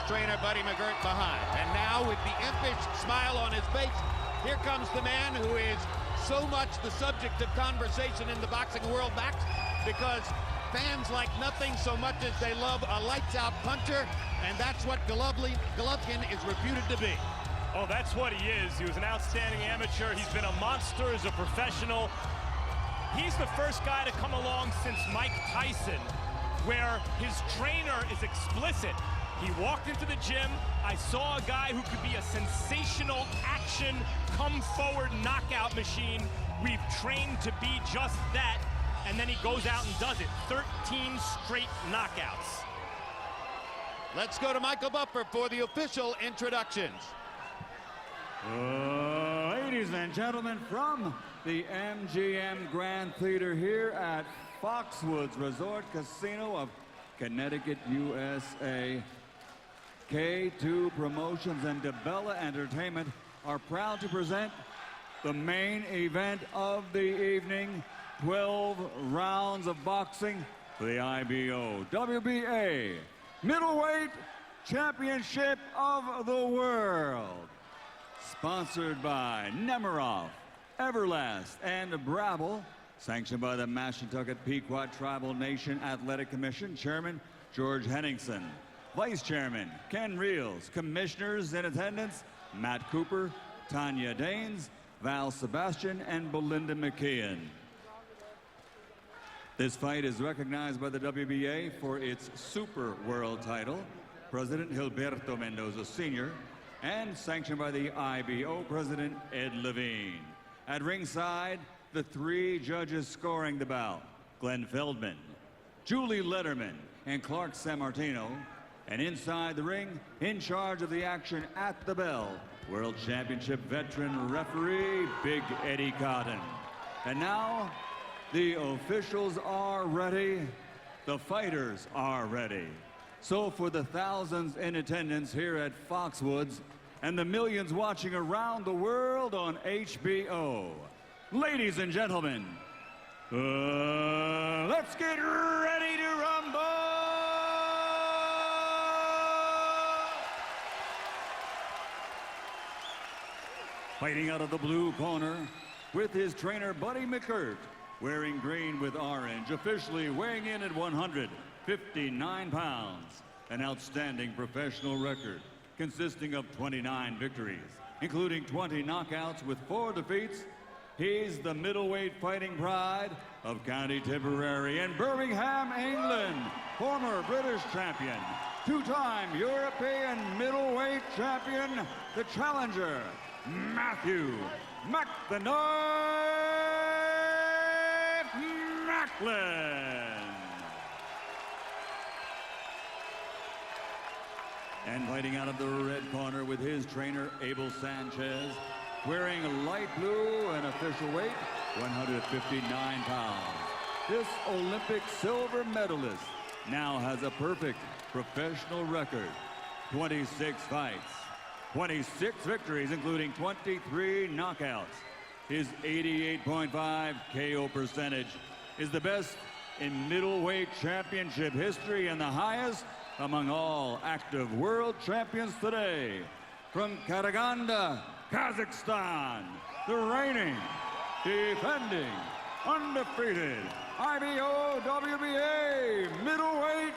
trainer, Buddy McGirt, behind. And now, with the impish smile on his face, here comes the man who is so much the subject of conversation in the boxing world, Max, because fans like nothing so much as they love a lights-out puncher, and that's what Головкin is reputed to be. Oh, that's what he is. He was an outstanding amateur. He's been a monster as a professional. He's the first guy to come along since Mike Tyson, where his trainer is explicit. He walked into the gym. I saw a guy who could be a sensational action, come-forward knockout machine. We've trained to be just that. And then he goes out and does it. 13 straight knockouts. Let's go to Michael Buffer for the official introductions. Ladies and gentlemen, from the MGM Grand Theater here at Foxwoods Resort Casino of Connecticut, USA, K2 Promotions and DeBella Entertainment are proud to present the main event of the evening, 12 rounds of boxing for the IBO WBA Middleweight Championship of the World. Sponsored by Nemiroff, Everlast, and Brabble. Sanctioned by the Mashantucket Pequot Tribal Nation Athletic Commission, Chairman George Henningsen. Vice Chairman Ken Reels. Commissioners in attendance, Matt Cooper, Tanya Danes, Val Sebastian, and Belinda McKeon. This fight is recognized by the WBA for its Super World title, President Gilberto Mendoza Sr., and sanctioned by the IBO President Ed Levine. At ringside, the three judges scoring the bout, Glenn Feldman, Julie Letterman, and Clark Sammartino. And inside the ring, in charge of the action at the bell, World Championship veteran referee, Big Eddie Cotton. And now, the officials are ready, the fighters are ready. So for the thousands in attendance here at Foxwoods and the millions watching around the world on HBO, ladies and gentlemen, let's get ready to rumble! Fighting out of the blue corner with his trainer Buddy McGirt, wearing green with orange, officially weighing in at 159 pounds. An outstanding professional record consisting of 29 victories, including 20 knockouts with 4 defeats. He's the middleweight fighting pride of County Tipperary and Birmingham, England. Former British champion, 2-time European middleweight champion, the challenger, Мэттью Maklin. And fighting out of the red corner with his trainer, Abel Sanchez, wearing light blue and official weight, 159 pounds. This Olympic silver medalist now has a perfect professional record, 26 fights, 26 victories, including 23 knockouts. His 88.5 KO percentage is the best in middleweight championship history and the highest among all active world champions today. From Karaganda, Kazakhstan, the reigning, defending, undefeated IBO WBA middleweight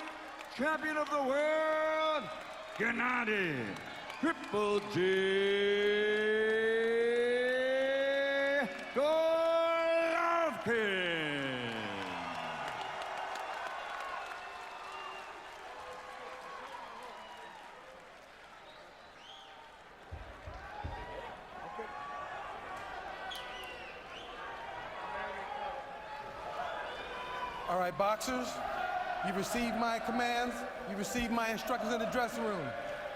champion of the world, Gennady Triple G Головкин. All right, boxers, you've received my commands. You've received my instructions in the dressing room.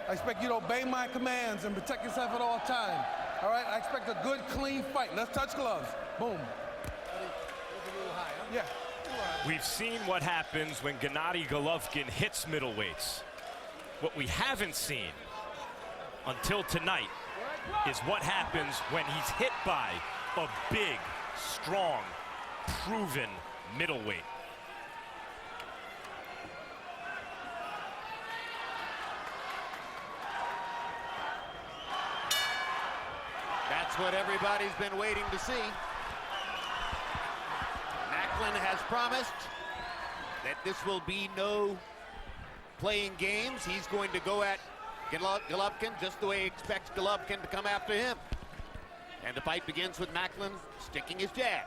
I expect you to obey my commands and protect yourself at all times. All right, I expect a good, clean fight. Let's touch gloves. Boom. Yeah. We've seen what happens when Gennady Головкин hits middleweights. What we haven't seen until tonight is what happens when he's hit by a big, strong, proven middleweight. That's what everybody's been waiting to see. Maklin has promised that this will be no playing games. He's going to go at Головкин just the way he expects Головкin to come after him. And the fight begins with Maklin sticking his jab.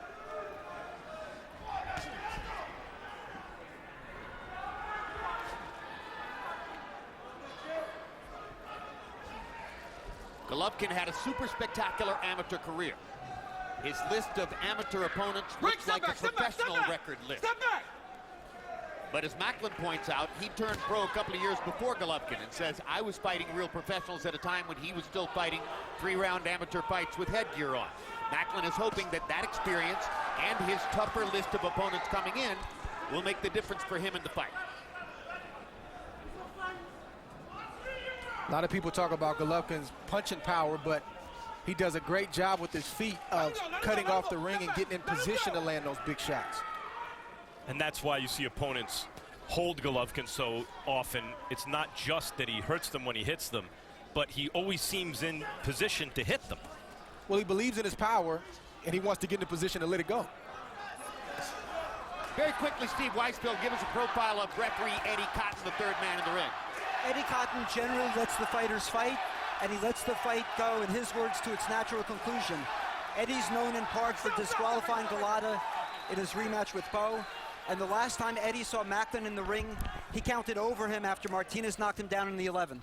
Головkin had a super spectacular amateur career. His list of amateur opponents looks like a professional record list. But as Maklin points out, he turned pro a couple of years before Головkin and says, I was fighting real professionals at a time when he was still fighting 3-round amateur fights with headgear on. Maklin is hoping that that experience and his tougher list of opponents coming in will make the difference for him in the fight. A lot of people talk about Golovkin's punching power, but he does a great job with his feet of cutting off the ring and getting in position to land those big shots. And that's why you see opponents hold Головкин so often. It's not just that he hurts them when he hits them, but he always seems in position to hit them. Well, he believes in his power, and he wants to get in a position to let it go. Very quickly, Steve Weisfeld, give us a profile of referee Eddie Cotton, the third man in the ring. Eddie Cotton generally lets the fighters fight, and he lets the fight go, in his words, to its natural conclusion. Eddie's known in part for disqualifying Golota in his rematch with Bo. And the last time Eddie saw Maklin in the ring, he counted over him after Martinez knocked him down in the 11th.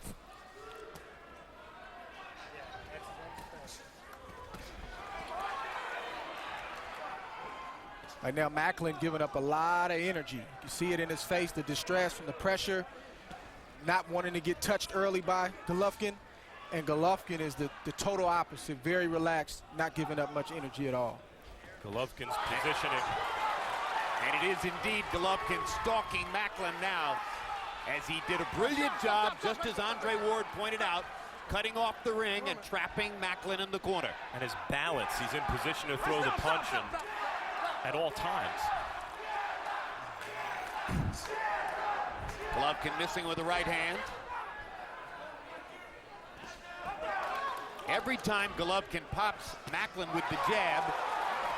Right now, Maklin giving up a lot of energy. You see it in his face, the distress from the pressure, not wanting to get touched early by Головкин. And Головкin is the total opposite, very relaxed, not giving up much energy at all. Golovkin's positioning. And it is indeed Головкin stalking Maklin now, as he did a brilliant job, just as Andre Ward pointed out, cutting off the ring and trapping Maklin in the corner. And his balance, he's in position to throw the punch at all times. Головkin missing with the right hand. Every time Головkin pops Maklin with the jab,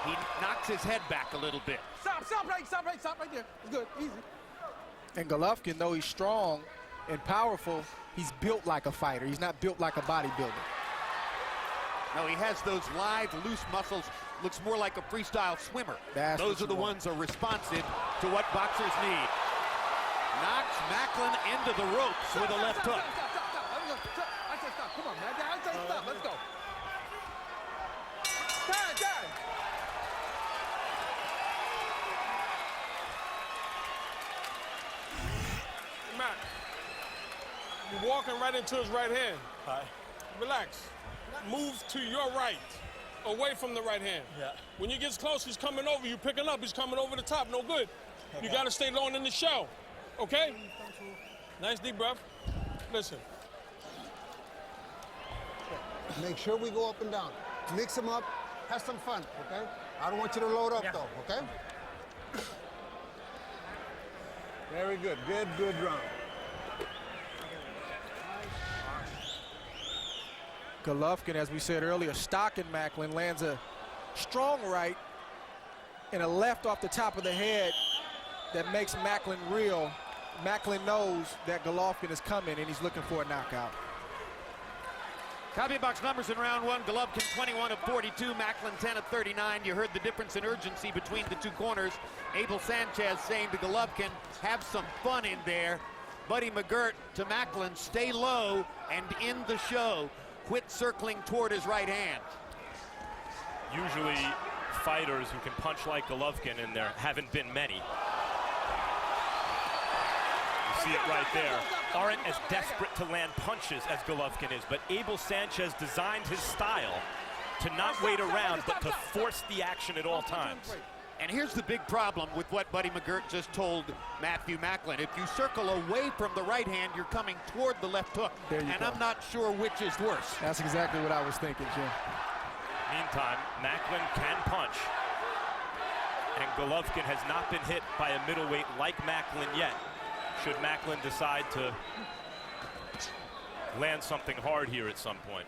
he knocks his head back a little bit. Stop right there. It's good, easy. And Головkin, though he's strong and powerful, he's built like a fighter. He's not built like a bodybuilder. No, he has those lithe, loose muscles. Looks more like a freestyle swimmer. Those are the ones that are responsive to what boxers need. Knocks Maklin into the ropes with a left hook. I say stop. Come on, man. I say stop. Let's go. Time. Matt, you're walking right into his right hand. Hi. Relax. Move to your right, away from the right hand. Yeah. When he gets close, he's coming over. You picking up. He's coming over the top. No good. Okay. You got to stay long in the shell. Okay? Nice deep breath. Listen. Make sure we go up and down. Mix them up. Have some fun, okay? I don't want you to load up, though, okay? Very good. Good round. Головkin, as we said earlier, stalking Maklin, lands a strong right and a left off the top of the head that makes Maklin reel. Maklin knows that Головkin is coming, and he's looking for a knockout. Copy box numbers in round one. Головkin 21 of 42, Maklin 10 of 39. You heard the difference in urgency between the two corners. Abel Sanchez saying to Головkin, have some fun in there. Buddy McGirt to Maklin, stay low and in the show. Quit circling toward his right hand. Usually fighters who can punch like Головkin, and there haven't been many, you see it right there, aren't as desperate to land punches as Головkin is. But Abel Sanchez designed his style to not wait around, but to force the action at all times. And here's the big problem with what Buddy McGirt just told Matthew Maklin. If you circle away from the right hand, you're coming toward the left hook. And I'm not sure which is worse. That's exactly what I was thinking, Jim. Meantime, Maklin can punch. And Головkin has not been hit by a middleweight like Maklin yet. Should Maklin decide to land something hard here at some point.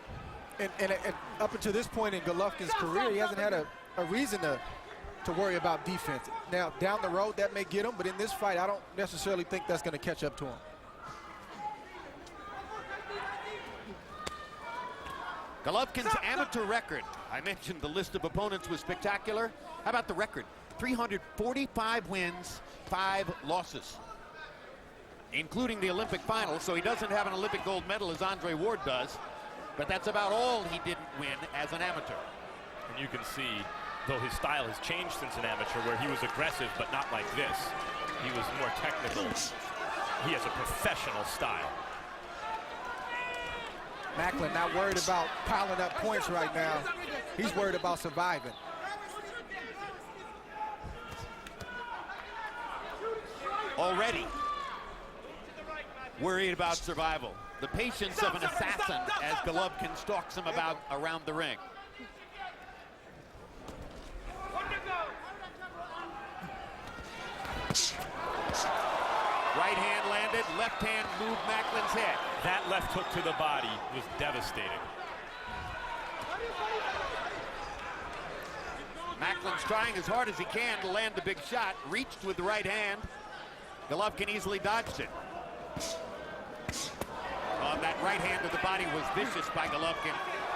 And up until this point in Головkin's career, he hasn't had a reason to worry about defense. Now, down the road, that may get him, but in this fight, I don't necessarily think that's going to catch up to him. Головkin's amateur record. I mentioned the list of opponents was spectacular. How about the record? 345 wins, 5 losses, including the Olympic final. So he doesn't have an Olympic gold medal as Andre Ward does, but that's about all he didn't win as an amateur. And you can see, though his style has changed since an amateur, where he was aggressive but not like this. He was more technical. He has a professional style. Maklin not worried about piling up points right now. He's worried about surviving. Already worried about survival. The patience of an assassin as Головkin stalks him about around the ring. Right hand landed, left hand moved Maklin's head. That left hook to the body was devastating. Maklin's trying as hard as he can to land the big shot. Reached with the right hand. Головkin easily dodged it. That right hand to the body was vicious by Головkin.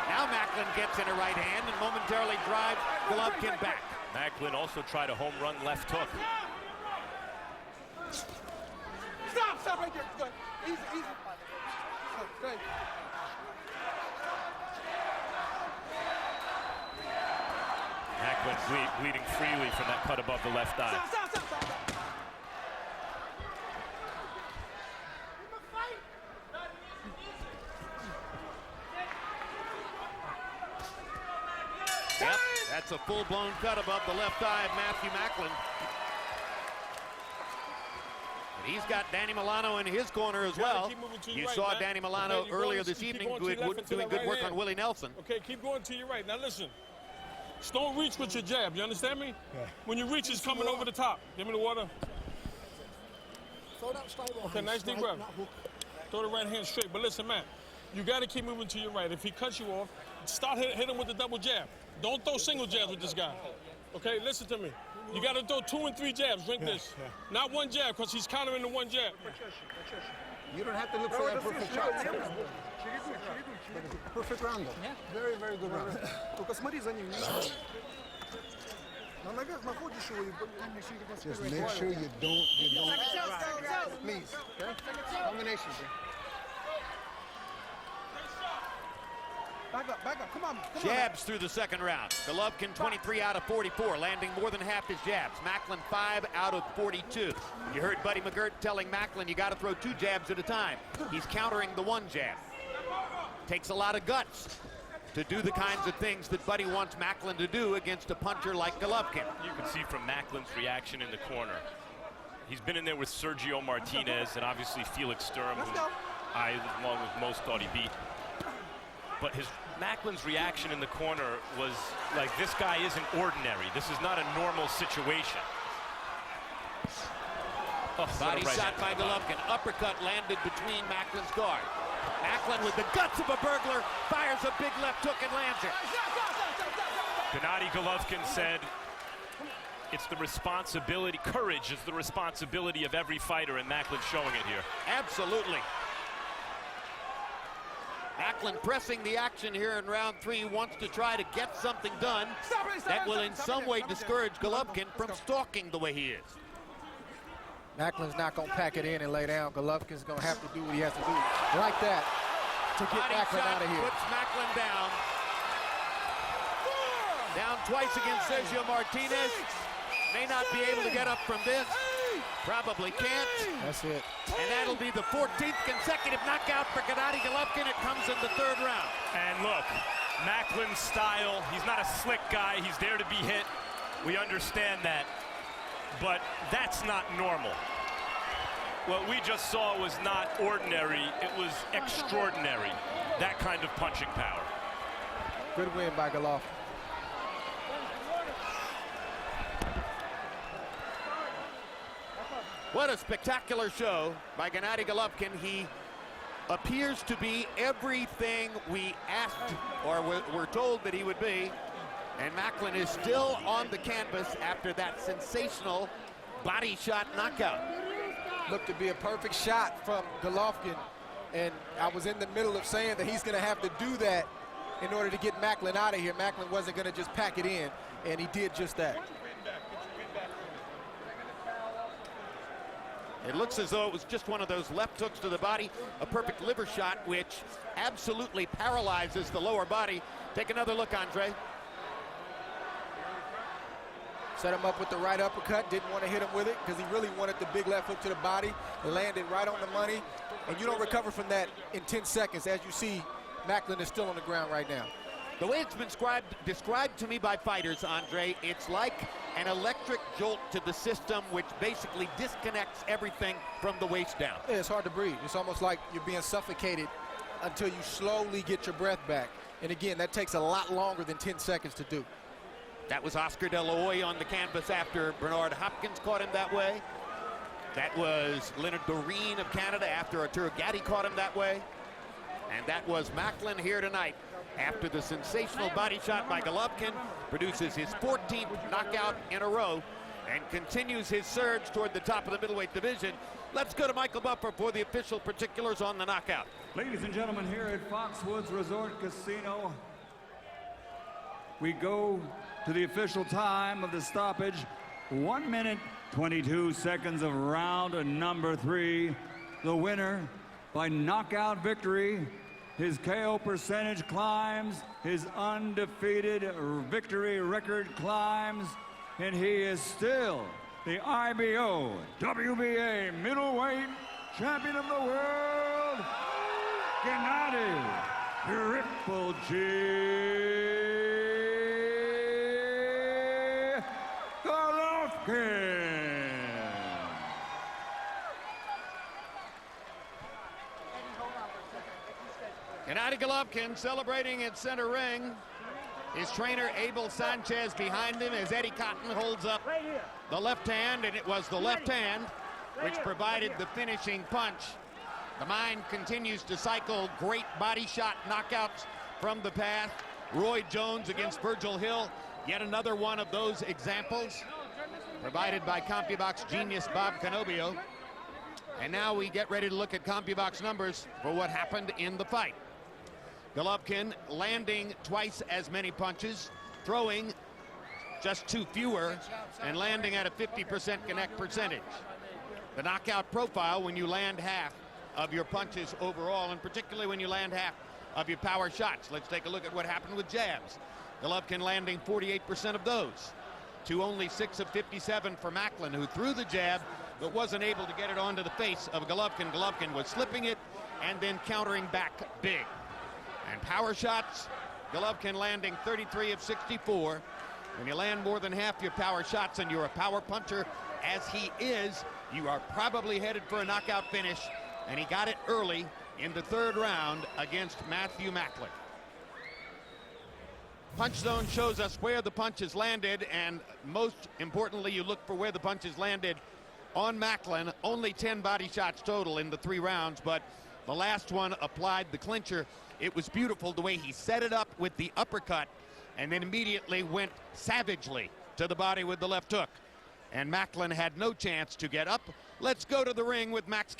Now Maklin gets in a right hand and momentarily drives Головkin back. Maklin also tried a home run left hook. Stop right there. Good. Easy. Good. Maklin bleeding freely from that cut above the left eye. Stop. Yep, that's a full-blown cut above the left eye of Мэттью Маклин. And he's got Danny Milano in his corner as well. You saw Danny Milano earlier this evening doing good work on Willie Nelson. Okay, keep going to your right. Now listen, just don't reach with your jab. You understand me? Yeah. When you reach, it's coming over the top. Give me the water. Okay, nice deep breath. Throw the right hand straight. But listen, man, you got to keep moving to your right. If he cuts you off, start hit him with the double jab. Don't throw single jabs with this guy. Okay, listen to me. You got to throw 2 and 3 jabs. Drink this. Not one jab, because he's countering the one jab. You don't have to look for that perfect shot. Perfect round, though. Yeah. Very, very good round. Just make sure you don't. Please. Okay? Combination, bro. Back up, come on. Jabs through the second round. Головkin 23 out of 44, landing more than half his jabs. Maklin 5 out of 42. You heard Buddy McGirt telling Maklin you got to throw 2 jabs at a time. He's countering the 1 jab. Takes a lot of guts to do the kinds of things that Buddy wants Maklin to do against a puncher like Головkin. You can see from Maklin's reaction in the corner. He's been in there with Sergio Martinez and obviously Felix Sturm, who I, along with most, thought he beat. But Maklin's reaction in the corner was like, this guy isn't ordinary. This is not a normal situation. Oh, body shot by Головkin. Uppercut landed between Maklin's guard. Maklin with the guts of a burglar fires a big left hook and lands it. Gennady Головkin said, it's the responsibility, courage is the responsibility of every fighter, and Maklin's showing it here. Absolutely. Maklin pressing the action here in round 3, wants to try to get something done that will in some way discourage Головkin from stalking the way he is. Maklin's not going to pack it in and lay down. Головkin's going to have to do what he has to do like that to get Maklin out of here. Puts Maklin down. Down twice against Sergio Martinez. May not be able to get up from this. Probably can't. That's it. And that'll be the 14th consecutive knockout for Gennady Головkin. It comes in the 3rd round. And look, Maklin's style, he's not a slick guy. He's there to be hit. We understand that. But that's not normal. What we just saw was not ordinary. It was extraordinary. That kind of punching power. Good win by Головkin. What a spectacular show by Gennady Головkin. He appears to be everything we asked or were told that he would be. And Maklin is still on the canvas after that sensational body shot knockout. Looked to be a perfect shot from Головкин. And I was in the middle of saying that he's going to have to do that in order to get Maklin out of here. Maklin wasn't going to just pack it in, and he did just that. It looks as though it was just one of those left hooks to the body, a perfect liver shot, which absolutely paralyzes the lower body. Take another look, Andre. Set him up with the right uppercut, didn't want to hit him with it because he really wanted the big left hook to the body. Landed right on the money, and you don't recover from that in 10 seconds. As you see, Maklin is still on the ground right now. The way it's been described to me by fighters, Andre, it's like an electric jolt to the system, which basically disconnects everything from the waist down. Yeah, it's hard to breathe. It's almost like you're being suffocated until you slowly get your breath back. And again, that takes a lot longer than 10 seconds to do. That was Oscar De La Hoya on the canvas after Bernard Hopkins caught him that way. That was Leonard Doreen of Canada after Arturo Gatti caught him that way. And that was Maklin here tonight after the sensational body shot by Головкин, produces his 14th knockout in a row and continues his surge toward the top of the middleweight division. Let's go to Michael Buffer for the official particulars on the knockout. Ladies and gentlemen, here at Foxwoods Resort Casino, we go to the official time of the stoppage. 1 minute, 22 seconds of round number 3. The winner by knockout victory. His KO percentage climbs, his undefeated victory record climbs, and he is still the IBO WBA middleweight champion of the world, Gennady Triple G Головкин. Gennady Головkin celebrating at center ring. His trainer, Abel Sanchez, behind him as Eddie Cotton holds up the left hand, and it was the left hand which provided the finishing punch. The mind continues to cycle great body shot knockouts from the past. Roy Jones against Virgil Hill, yet another one of those examples provided by CompuBox genius Bob Canobio. And now we get ready to look at CompuBox numbers for what happened in the fight. Головkin landing twice as many punches, throwing just 2 fewer, and landing at a 50% connect percentage. The knockout profile when you land half of your punches overall, and particularly when you land half of your power shots. Let's take a look at what happened with jabs. Головkin landing 48% of those, to only 6 of 57 for Maklin, who threw the jab but wasn't able to get it onto the face of Головkin. Головkin was slipping it and then countering back big. And power shots, Головkin landing 33 of 64. When you land more than half your power shots and you're a power puncher, as he is, you are probably headed for a knockout finish, and he got it early in the 3rd round against Мэттью Маклин. Punch zone shows us where the punches landed, and most importantly, you look for where the punches landed on Maklin. Only 10 body shots total in the 3 rounds, but the last one applied the clincher. It was beautiful the way he set it up with the uppercut and then immediately went savagely to the body with the left hook. And Maklin had no chance to get up. Let's go to the ring with Max